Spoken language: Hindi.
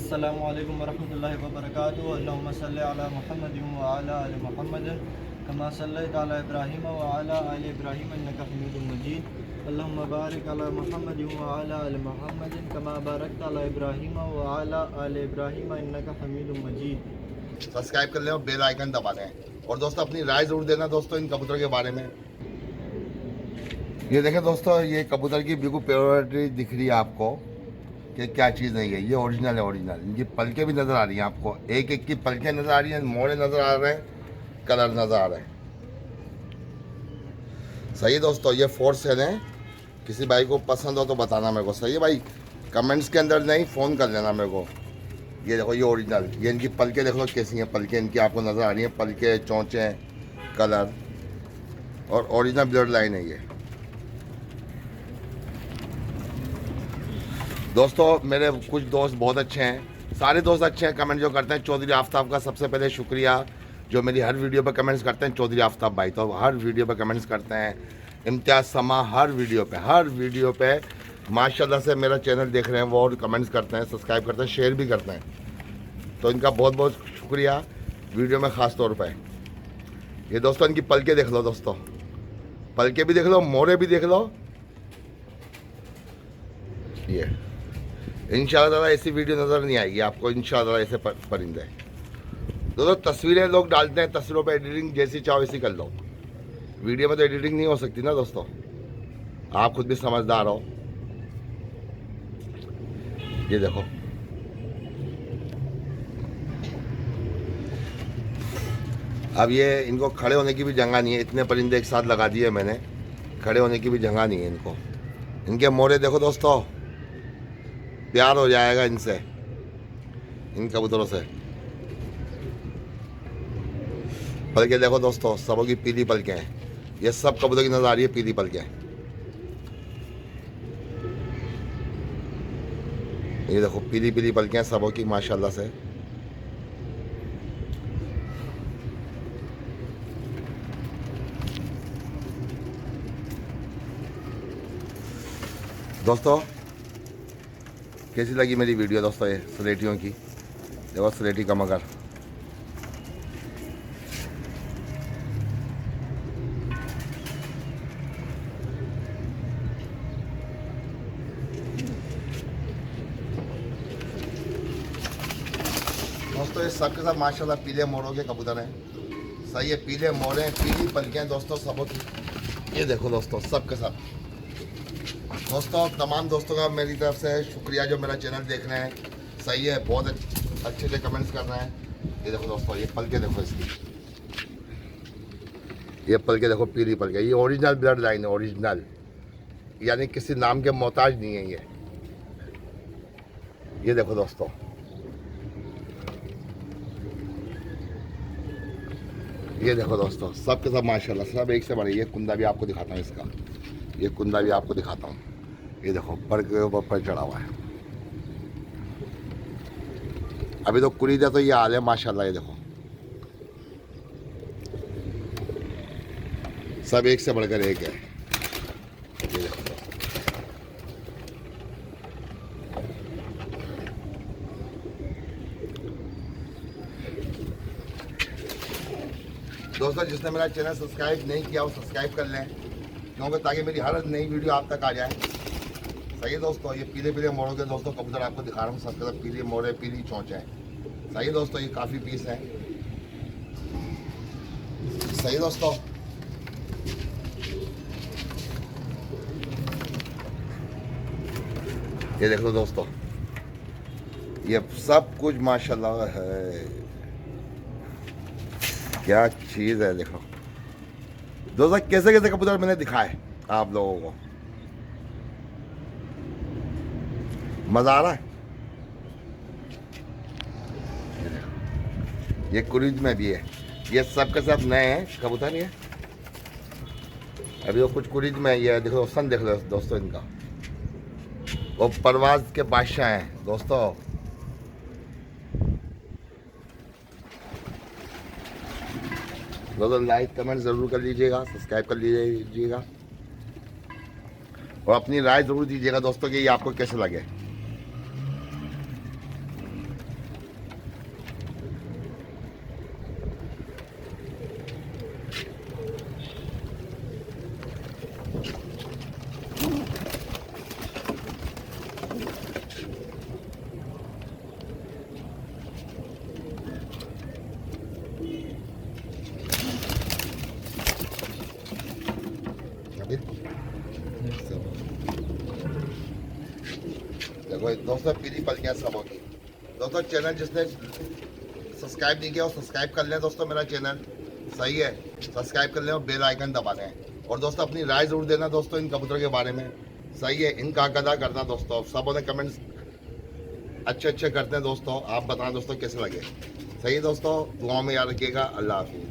अस्सलामु अलैकुम वरहमतुल्लाहि वबरकातुहू। अल्लाहुम्मा सल्लि अला मुहम्मदिन व अला आलि मुहम्मदिन कमा सल्लैता अला इब्राहीम व अला आलि इब्राहीम इन्नका हमीदुम मजीद। अल्लाहुम्मा बारिक अला मुहम्मदिन व अला आलि मुहम्मदिन कमा बारकता अला इब्राहीम व अला आलि इब्राहीम इन्नका हमीदुम मजीद। सब्सक्राइब कर लें और बेल आइकन दबा दें। और दोस्तों अपनी राय ज़रूर देना दोस्तों इन कबूतर के बारे में। ये देखें दोस्तों, ये कबूतर की बिल्कुल प्योरिटी दिख रही है आपको कि क्या चीज़ नहीं है। ये ओरिजिनल है, ओरिजिनल। इनकी पलकें भी नज़र आ रही हैं आपको, एक एक की पलकें नज़र आ रही हैं, मोड़े नज़र आ रहे हैं, कलर नज़र आ रहे हैं। सही है दोस्तों, ये फोर सेल है। किसी भाई को पसंद हो तो बताना मेरे को। सही है भाई, कमेंट्स के अंदर नहीं, फ़ोन कर लेना मेरे को। ये देखो, ये ओरिजिनल। ये इनकी पलकें देख लो कैसी हैं, पलकें इनकी आपको नज़र आ रही हैं, पलकें, चोंचें, कलर, और ओरिजिनल ब्लड लाइन है ये। दोस्तों मेरे कुछ दोस्त बहुत अच्छे हैं, सारे दोस्त अच्छे हैं, कमेंट जो करते हैं। चौधरी आफ्ताब का सबसे पहले शुक्रिया, जो मेरी हर वीडियो पर कमेंट्स करते हैं। चौधरी आफ्ताब भाई तो हर वीडियो पर कमेंट्स करते हैं। इम्तियाज़ समा हर वीडियो पे माशाल्लाह से मेरा चैनल देख रहे हैं वो, और कमेंट्स करते हैं, सब्सक्राइब करते हैं, शेयर भी करते हैं। तो इनका बहुत बहुत शुक्रिया, वीडियो में ख़ास तौर पर। ये दोस्तों इनकी पलकें देख लो दोस्तों, पलकें भी देख लो, मोरे भी देख लो। ये इंशाअल्लाह ताला ऐसी वीडियो नज़र नहीं आएगी आपको, इंशाअल्लाह ऐसे परिंदे। दोस्तों तस्वीरें लोग डालते हैं, तस्वीरों पे एडिटिंग जैसी चाहो वैसी कर लो। वीडियो में तो एडिटिंग नहीं हो सकती ना दोस्तों, आप खुद भी समझदार हो। ये देखो, अब ये इनको खड़े होने की भी जगह नहीं है, इतने परिंदे एक साथ लगा दिए मैंने, खड़े होने की भी जगह नहीं है इनको। इनके मोरे देखो दोस्तों, प्यार हो जाएगा इनसे, इन कबूतरों से। पलकें देखो दोस्तों, सबों की पीली पलकें हैं। ये सब कबूतर की नज़र आ रही है पीली पलकें। ये देखो पीली पीली पलकें सबों की माशाल्लाह से। दोस्तों कैसी लगी मेरी वीडियो दोस्तों, ये स्लेटियों की। देखो स्लेटी का मगर, दोस्तों ये सब के सब माशाल्लाह पीले मोरों के कबूतर हैं। सही है, पीले मोरे, पीली पलकें दोस्तों सबों की। ये देखो दोस्तों सब के सब। दोस्तों तमाम दोस्तों का मेरी तरफ से शुक्रिया जो मेरा चैनल देख रहे हैं। सही है, बहुत अच्छे से कमेंट्स कर रहे हैं। ये देखो दोस्तों, ये पलकें देखो इसकी, ये पलकें देखो, पीली पलकें। ये ओरिजिनल ब्लड लाइन है, ओरिजिनल, यानी किसी नाम के मोहताज नहीं है ये देखो दोस्तों, ये देखो दोस्तों सब के सब माशाल्लाह सब एक से बड़े। ये कुंदा भी आपको दिखाता हूँ इसका, ये कुंदा भी आपको दिखाता हूँ। ये देखो पर के ऊपर पर चढ़ा हुआ है। अभी तो कुरीद है तो ये हाल है माशाल्लाह। ये देखो सब एक से बढ़कर एक है। ये देखो दोस्तों, जिसने मेरा चैनल सब्सक्राइब नहीं किया वो सब्सक्राइब कर लें, क्योंकि ताकि मेरी हर नई वीडियो आप तक आ जाए। सही है दोस्तों, ये पीले पीले मोड़ों के दोस्तों कबूतर आपको दिखा रहा हूँ, सबके सब पीले मोड़े, पीली चोंच है। सही है दोस्तों, ये काफ़ी पीस है। सही है दोस्तों, ये देख लो दोस्तों, ये सब कुछ माशाल्लाह है, क्या चीज़ है। देखो दोस्तों कैसे कैसे कबूतर मैंने दिखाए आप लोगों को, मज़ा आ रहा है। ये कुरीज में भी है, ये सब के सब नए हैं कबूतर। ये अभी वो कुछ कुरीज में है। ये देखो सन देख लो दोस्तों इनका, वो परवाज के बादशाह हैं दोस्तों। दोस्तों लाइक कमेंट ज़रूर कर लीजिएगा, सब्सक्राइब कर लीजिएगा, और अपनी राय ज़रूर दीजिएगा दोस्तों कि ये आपको कैसे लगे। देखो दोस्तों पीली पलियाँ सबों की। दोस्तों चैनल जिसने सब्सक्राइब नहीं किया वो सब्सक्राइब कर लें दोस्तों, मेरा चैनल सही है, सब्सक्राइब कर लें और बेल आइकन दबा दें। और दोस्तों अपनी राय ज़रूर देना दोस्तों इन कबूतरों के बारे में, सही है, इनका कदा करना दोस्तों। सबों ने कमेंट्स अच्छे अच्छे करते हैं दोस्तों, आप बताएं दोस्तों कैसे लगे। सही है दोस्तों, दुआओं में याद रखिएगा। अल्लाह हाफिज़।